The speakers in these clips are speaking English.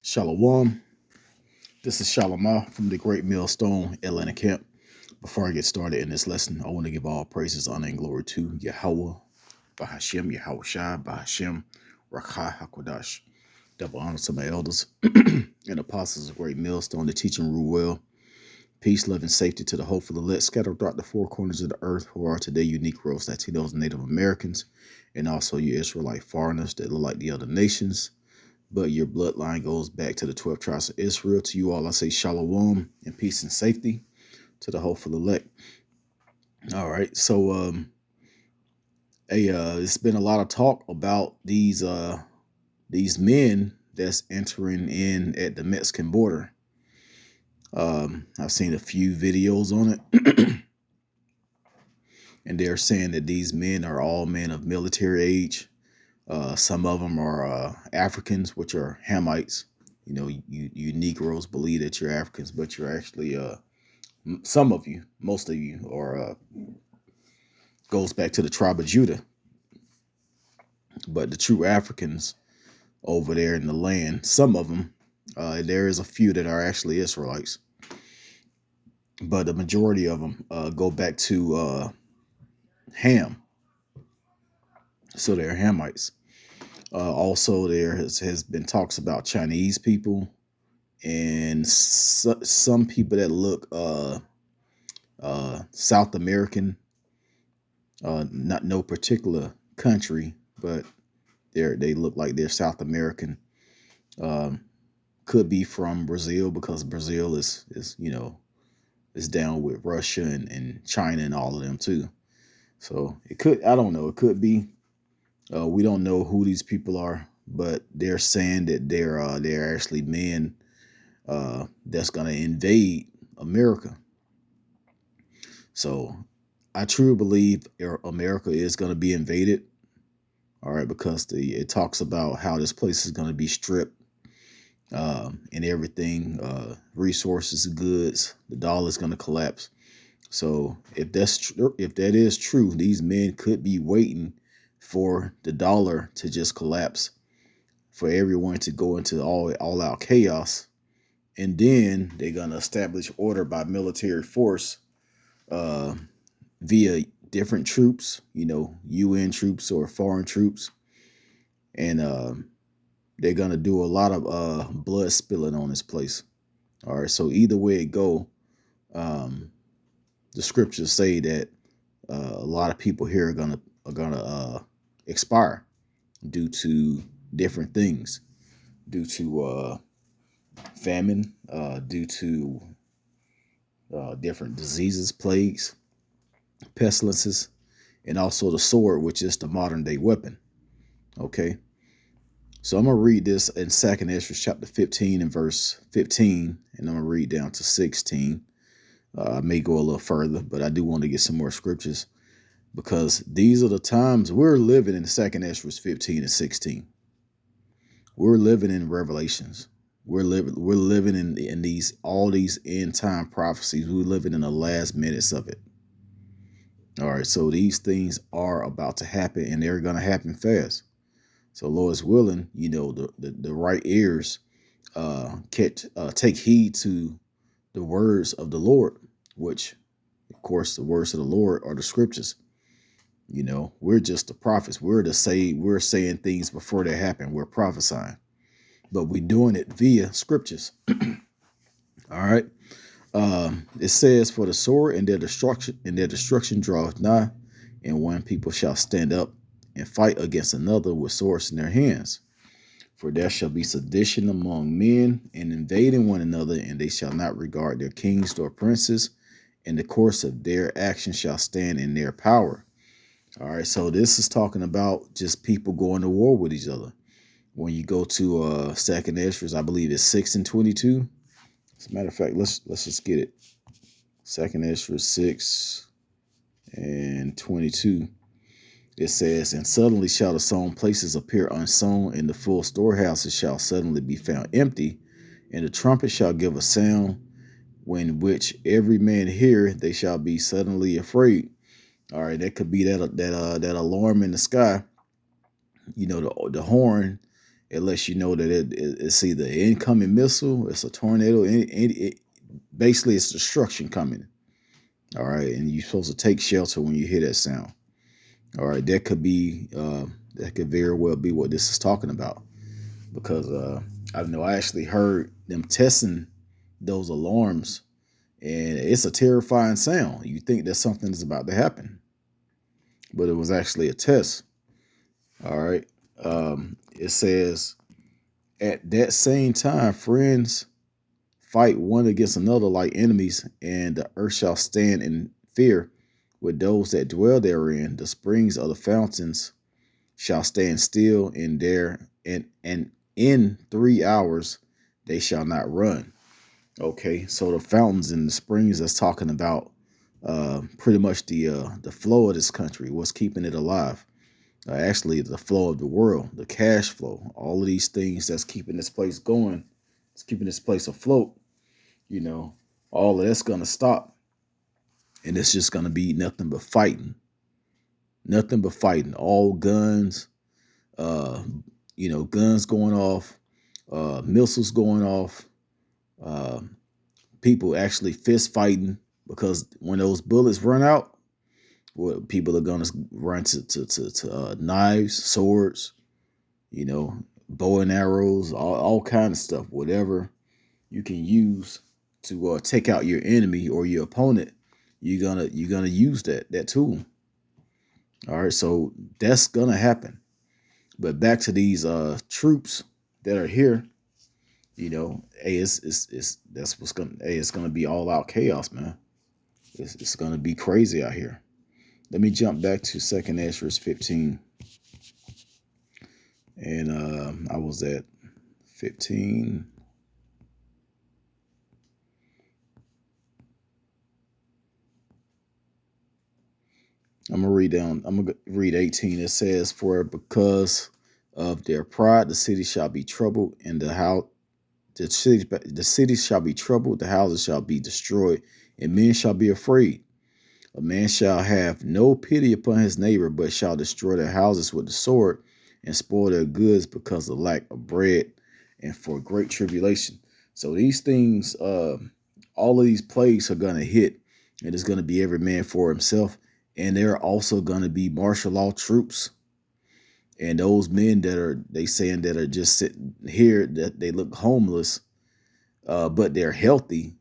Shalom. This is Shalomah from the Great Millstone Atlanta Camp. Before I get started in this lesson, I want to give all praises, honor, and glory to Yahweh, Bahashem, Yahweh Shai, Bahashem, Rakha HaKodash. Double honor to my elders and apostles of Great Millstone, the teaching rule well. Peace, love, and safety to the hopeful elect scattered throughout the four corners of the earth who are today unique Negroes, Latinos, and Native Americans, and also you Israelite foreigners that look like the other nations, but your bloodline goes back to the 12 tribes of Israel. To you all, I say shalom and peace and safety to the hopeful elect. All right, so it's been a lot of talk about these men that's entering in at the Mexican border. I've seen a few videos on it, and they're saying that these men are all men of military age. Some of them are Africans, which are Hamites. You know, you Negroes believe that you're Africans, but you're actually some of you, most of you, are goes back to the tribe of Judah. But the true Africans over there in the land, some of them, there is a few that are actually Israelites, but the majority of them go back to Ham, so they're Hamites. Also, there has been talks about Chinese people and some people that look South American, not no particular country, but they look like they're South American. Could be from Brazil, because Brazil is is down with Russia and China and all of them too. So it could, I don't know, it could be. We don't know who these people are, but they're saying that they're actually men that's going to invade America. So I truly believe America is going to be invaded. All right, because it talks about how this place is going to be stripped and everything, resources, goods, the dollar is going to collapse. So if that is true, these men could be waiting for the dollar to just collapse, for everyone to go into all out chaos, and then they're gonna establish order by military force via different troops, UN troops or foreign troops, and they're gonna do a lot of blood spilling on this place. All right, so either way it go, the scriptures say that a lot of people here are gonna expire due to different things, due to famine, due to different diseases, plagues, pestilences, and also the sword, which is the modern day weapon. Okay, so I'm gonna read this in 2nd Ezra chapter 15 and verse 15, and I'm gonna read down to 16. I may go a little further, but I do want to get some more scriptures, because these are the times we're living in. 2nd Ezra 15 and 16. We're living in Revelations. We're living in these all these end time prophecies. We're living in the last minutes of it. All right, so these things are about to happen, and they're going to happen fast. So, Lord's willing, the right ears take heed to the words of the Lord, which, of course, the words of the Lord are the scriptures. We're just the prophets. We're saying things before they happen. We're prophesying, but we're doing it via scriptures. All right. It says, "For the sword and their destruction draweth nigh, and one people shall stand up and fight against another with swords in their hands. For there shall be sedition among men, and invading one another, and they shall not regard their kings nor princes, and the course of their action shall stand in their power." All right, so this is talking about just people going to war with each other. When you go to 2nd Ezra, I believe it's 6 and 22. As a matter of fact, let's just get it. 2nd Ezra 6 and 22. It says, "And suddenly shall the sown places appear unsown, and the full storehouses shall suddenly be found empty, and the trumpet shall give a sound, when which every man hear, they shall be suddenly afraid." All right, that could be that alarm in the sky, the horn It lets you know that it's either an incoming missile, it's a tornado, basically it's destruction coming. All right, and you're supposed to take shelter when you hear that sound. All right, that could very well be what this is talking about, because I know I actually heard them testing those alarms, and it's a terrifying sound. You think that something is about to happen, but it was actually a test. All right, it says at that same time, friends fight one against another like enemies, and the earth shall stand in fear with those that dwell therein. The springs of the fountains shall stand still in there, and in 3 hours they shall not run. Okay, so the fountains and the springs that's talking about pretty much the flow of this country, what's keeping it alive. Actually, the flow of the world, the cash flow, all of these things that's keeping this place going, it's keeping this place afloat. You know, all of that's gonna stop, and it's just gonna be nothing but fighting, nothing but fighting. All guns, uh, guns going off, missiles going off, uh, people actually fist fighting, because when those bullets run out, well, people are gonna run to knives, swords, bow and arrows, all kind of stuff, whatever you can use to take out your enemy or your opponent. You're gonna use that tool. All right, so that's gonna happen. But back to these troops that are here, hey, it's that's what's gonna hey, it's gonna be all out chaos, man. It's gonna be crazy out here. Let me jump back to 2nd Ezra 15. And I was at 15. I'm gonna read 18. It says, "For because of their pride, the city shall be troubled, and the city shall be troubled, the houses shall be destroyed, and men shall be afraid. A man shall have no pity upon his neighbor, but shall destroy their houses with the sword, and spoil their goods because of lack of bread, and for great tribulation." So these things, all of these plagues are gonna hit, and it's gonna be every man for himself. And there are also gonna be martial law troops, and those men that are just sitting here, that they look homeless, but they're healthy,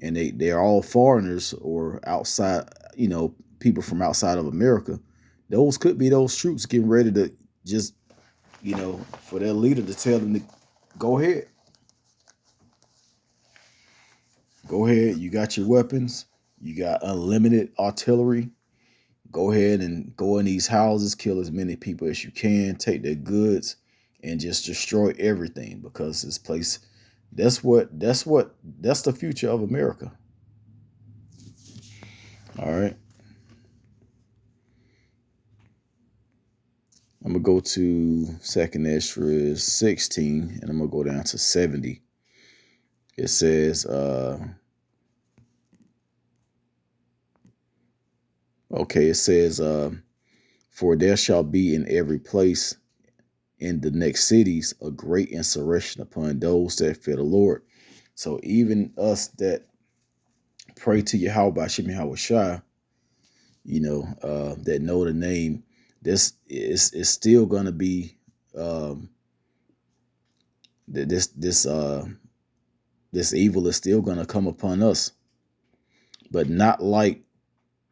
and they're all foreigners or outside, people from outside of America. Those could be those troops getting ready to just, for their leader to tell them to go ahead. Go ahead. You got your weapons. You got unlimited artillery. Go ahead and go in these houses, kill as many people as you can, take their goods, and just destroy everything, because this place, that's the future of America. All right. I'm gonna go to 2nd Ezra 16, and I'm gonna go down to 70. It says, "For there shall be in every place in the next cities a great insurrection upon those that fear the Lord." So even us that pray to Yahweh Hashem Yahweh Shai, that know the name, this is still gonna be this evil is still gonna come upon us, but not like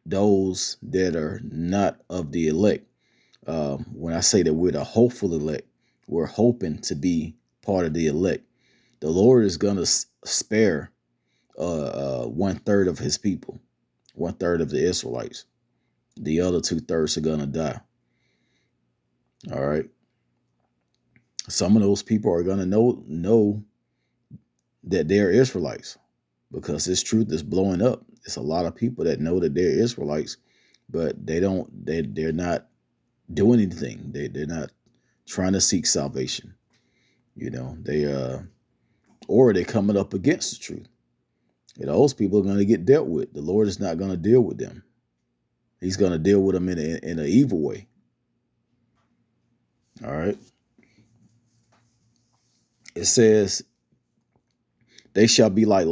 those that are not of the elect. When I say that we're the hopeful elect, we're hoping to be part of the elect. The Lord is gonna spare 1/3 of His people, 1/3 of the Israelites. The other 2/3 are gonna die. All right. Some of those people are gonna know that they're Israelites, because this truth is blowing up. It's a lot of people that know that they're Israelites, but they're not doing anything. They're not trying to seek salvation. Or they're coming up against the truth. Those people are going to get dealt with. The Lord is not going to deal with them. He's going to deal with them in an evil way. All right. It says, they shall be like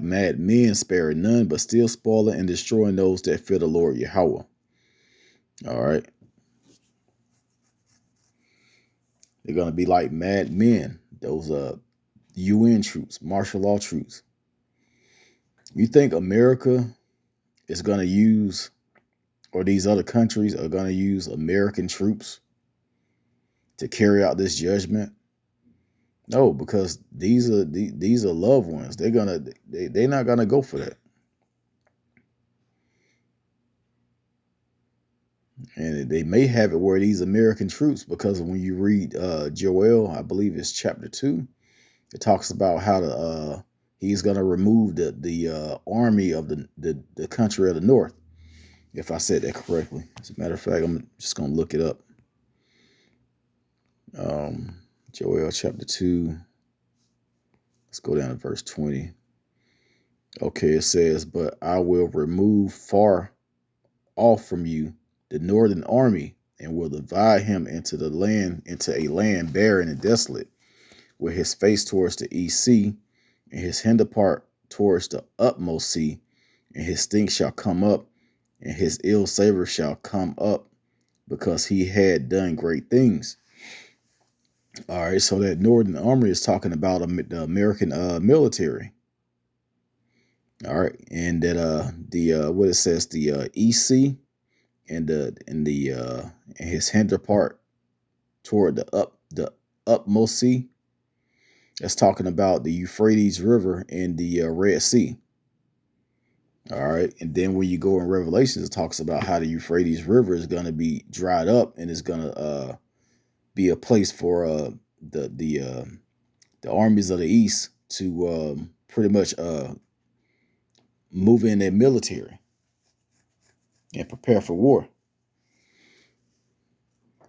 mad men, sparing none, but still spoiling and destroying those that fear the Lord Yahweh. All right. They're going to be like mad men, those UN troops, martial law troops. You think America is going to use, or these other countries are going to use American troops to carry out this judgment? No, because these are loved ones. They're not gonna go for that. And they may have it where these American troops, because when you read Joel, I believe it's chapter 2, it talks about how he's gonna remove the army of the country of the north. If I said that correctly. As a matter of fact, I'm just gonna look it up. Joel chapter 2. Let's go down to verse 20. Okay, it says, but I will remove far off from you the northern army, and will divide him into a land barren and desolate, with his face towards the east sea, and his hinder part towards the utmost sea, and his stink shall come up, and his ill savor shall come up, because he had done great things. All right, so that northern army is talking about the American military. All right, and that what it says, the EC and his hinder part toward the utmost sea. That's talking about the Euphrates River and the Red Sea. All right, and then when you go in Revelations, it talks about how the Euphrates River is going to be dried up and is going to be a place for the armies of the East to pretty much move in their military and prepare for war.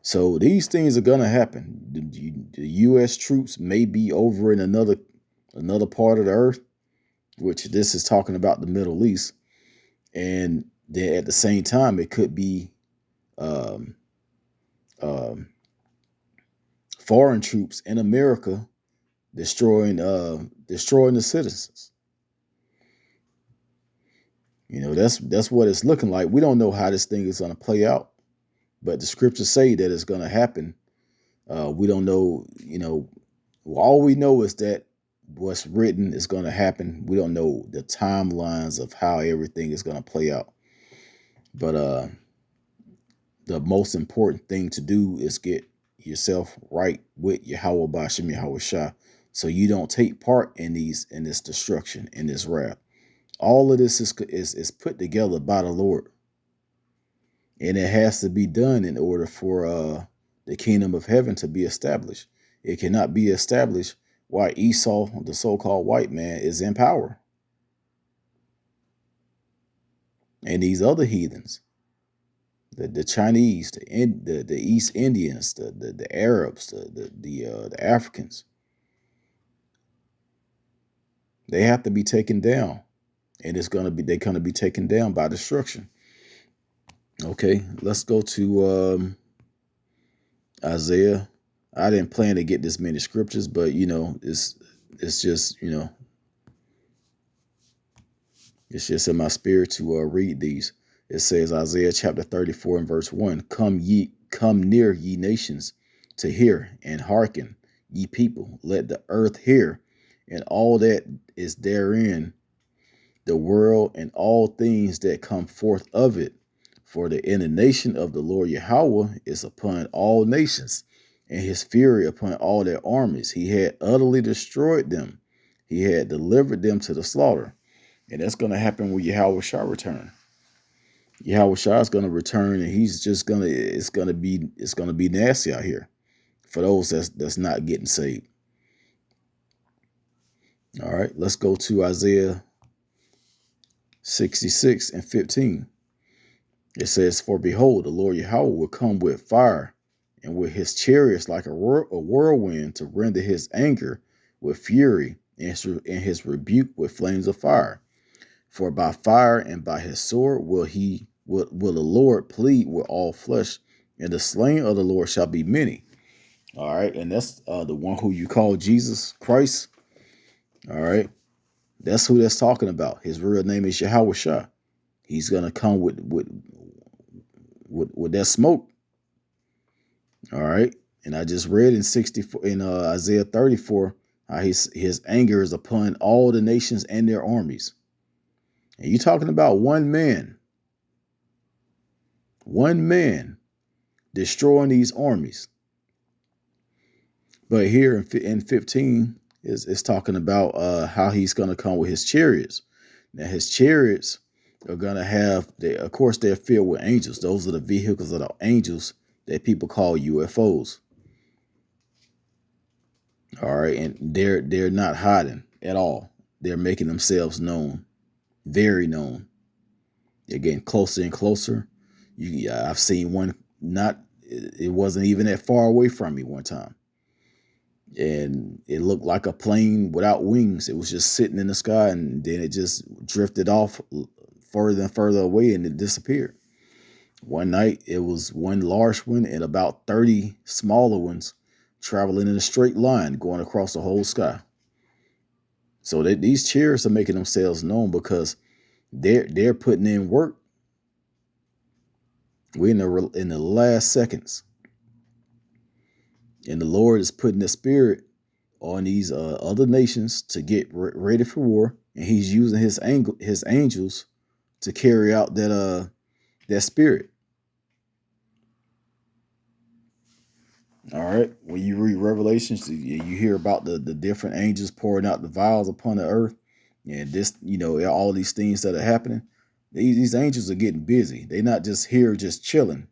So these things are going to happen. The U.S. troops may be over in another part of the earth, which this is talking about the Middle East. And then at the same time, it could be foreign troops in America destroying the citizens. You know, that's what it's looking like. We don't know how this thing is going to play out, but the scriptures say that it's going to happen. We don't know, you know, all we know is that what's written is going to happen. We don't know the timelines of how everything is going to play out. But the most important thing to do is get yourself right with Yahweh Bashim Yahweh Shah, so you don't take part in this destruction, in this wrath. All of this is put together by the Lord, and it has to be done in order for the kingdom of heaven to be established. It cannot be established while Esau, the so-called white man, is in power, and these other heathens, the Chinese, the East Indians, the Arabs, the Africans, they have to be taken down, and they're gonna be taken down by destruction. Okay, let's go to Isaiah. I didn't plan to get this many scriptures, but you know, it's just, you know, it's just in my spirit to read these. It says, Isaiah chapter 34 and verse 1, come near, ye nations, to hear, and hearken, ye people. Let the earth hear, and all that is therein, the world and all things that come forth of it. For the indignation of the Lord Yahweh is upon all nations, and his fury upon all their armies. He had utterly destroyed them. He had delivered them to the slaughter. And that's going to happen when Yahweh Shah return. Yahweh Shah is going to return, and he's just it's going to be nasty out here for those that's not getting saved. All right, let's go to Isaiah 66 and 15. It says, for behold, the Lord Yahweh will come with fire, and with his chariots like a whirlwind, to render his anger with fury, and his rebuke with flames of fire. For by fire and by his sword will the Lord plead with all flesh, and the slain of the Lord shall be many. All right. And that's the one who you call Jesus Christ. All right. That's who that's talking about. His real name is Yahweh Shah. He's gonna come with that smoke. All right. And I just read in 64 in Isaiah 34 how his anger is upon all the nations and their armies. And you talking about one man destroying these armies. But here in 15 is talking about how he's going to come with his chariots. Now his chariots are going to have, of course, they're filled with angels. Those are the vehicles of the angels that people call UFOs. All right, and they're not hiding at all. They're making themselves known, very known. They're getting closer and closer. I've seen one. It wasn't even that far away from me one time, and it looked like a plane without wings. It was just sitting in the sky, and then it just drifted off further and further away, and it disappeared. One night, it was one large one and about 30 smaller ones traveling in a straight line going across the whole sky. So these chariots are making themselves known because they're putting in work. We're in the last seconds, and the Lord is putting the spirit on these other nations to get ready for war, and He's using His angels to carry out that spirit. All right. When you read Revelations, you hear about the different angels pouring out the vials upon the earth, and this, all these things that are happening. These angels are getting busy. They're not just here, just chilling.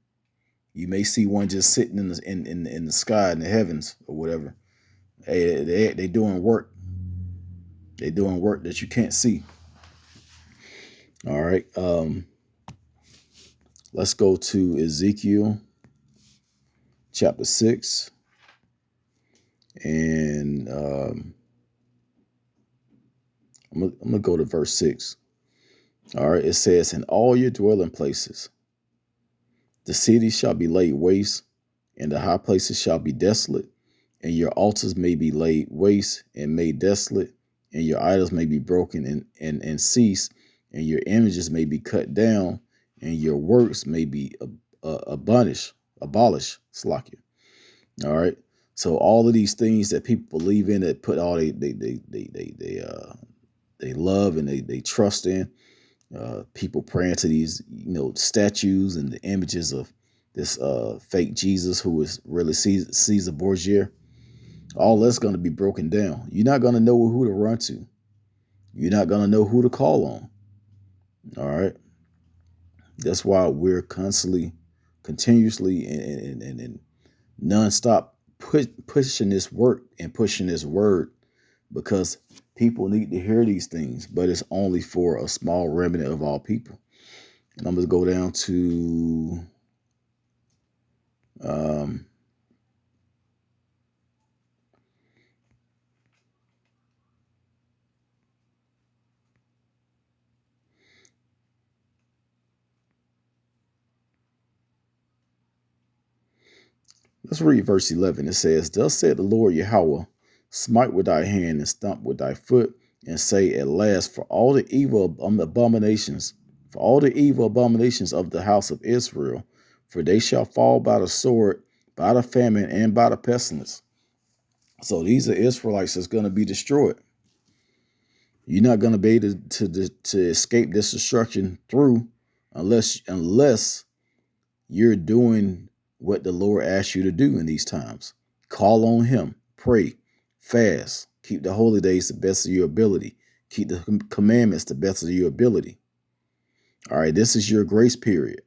You may see one just sitting in the sky in the heavens or whatever. Hey, they doing work. They're doing work that you can't see. All right. Let's go to Ezekiel chapter 6. And I'm gonna go to verse 6. All right, it says, "In all your dwelling places, the cities shall be laid waste, and the high places shall be desolate, and your altars may be laid waste and made desolate, and your idols may be broken and cease, and your images may be cut down, and your works may be abolished. Slakia." All right. So all of these things that people believe in, that put all they love and they trust in, people praying to these statues and the images of this fake Jesus who is really Caesar Borgia. All that's going to be broken down. You're not going to know who to run to. You're not going to know who to call on. All right. That's why we're continuously and nonstop pushing this work and pushing this word, because people need to hear these things, but it's only for a small remnant of all people. And I'm going to go down to let's read verse 11. It says, "Thus said the Lord Yahweh, smite with thy hand and stamp with thy foot, and say at last, for all the evil abominations of the house of Israel, for they shall fall by the sword, by the famine, and by the pestilence." So these are Israelites that's going to be destroyed. You're not going to be able to escape this destruction through unless you're doing what the Lord asks you to do in these times. Call on Him, pray, fast, keep the holy days to the best of your ability, keep the commandments to the best of your ability. All right, this is your grace period.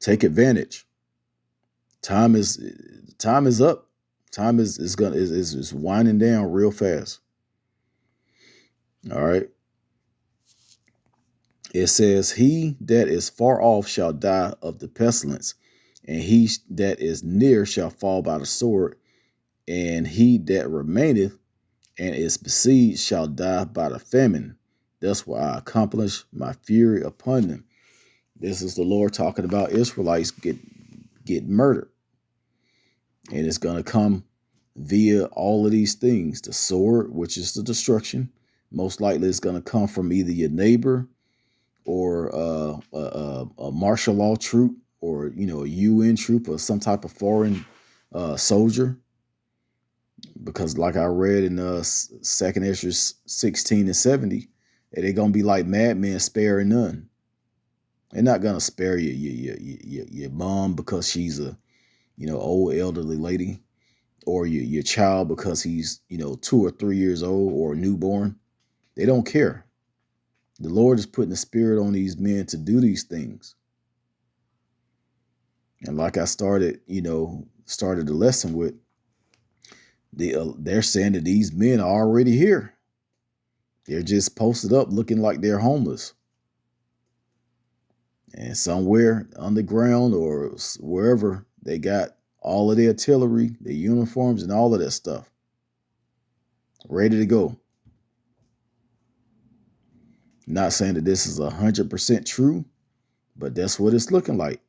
Take advantage. Time is up. Time is winding down real fast. All right. It says, "He that is far off shall die of the pestilence, and he that is near shall fall by the sword, and he that remaineth and is besieged shall die by the famine. Thus will I accomplish my fury upon them." This is the Lord talking about Israelites get murdered. And it's going to come via all of these things. The sword, which is the destruction, most likely it's going to come from either your neighbor or a martial law troop, or a UN troop, or some type of foreign soldier. Because like I read in 2nd Ezra 16 and 70, they're going to be like madmen, sparing none. They're not going to spare your mom because she's a old elderly lady, or your child because he's 2 or 3 years old, or a newborn. They don't care. The Lord is putting the spirit on these men to do these things. And like I started the lesson with, they're saying that these men are already here. They're just posted up looking like they're homeless. And somewhere underground or wherever, they got all of their artillery, their uniforms, and all of that stuff ready to go. Not saying that this is 100% true, but that's what it's looking like.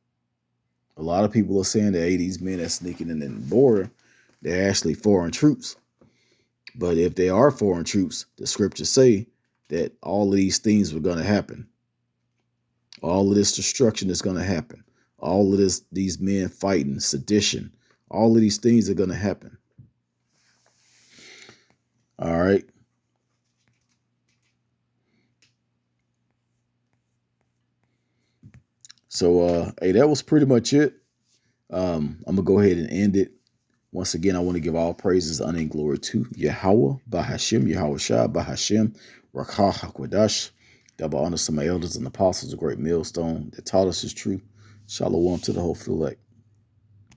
A lot of people are saying that, hey, these men are sneaking in the border, they're actually foreign troops. But if they are foreign troops, the scriptures say that all of these things were going to happen. All of this destruction is going to happen. All of these men fighting, sedition, all of these things are going to happen. All right. So, hey, that was pretty much it. I'm going to go ahead and end it. Once again, I want to give all praises, honor, and glory to Yahweh, Bahashim, Yahweh Shah, Bahashim, Rakah HaKwadash. Double honor to my elders and apostles, a great millstone that taught us his truth. Shalom to the whole elect.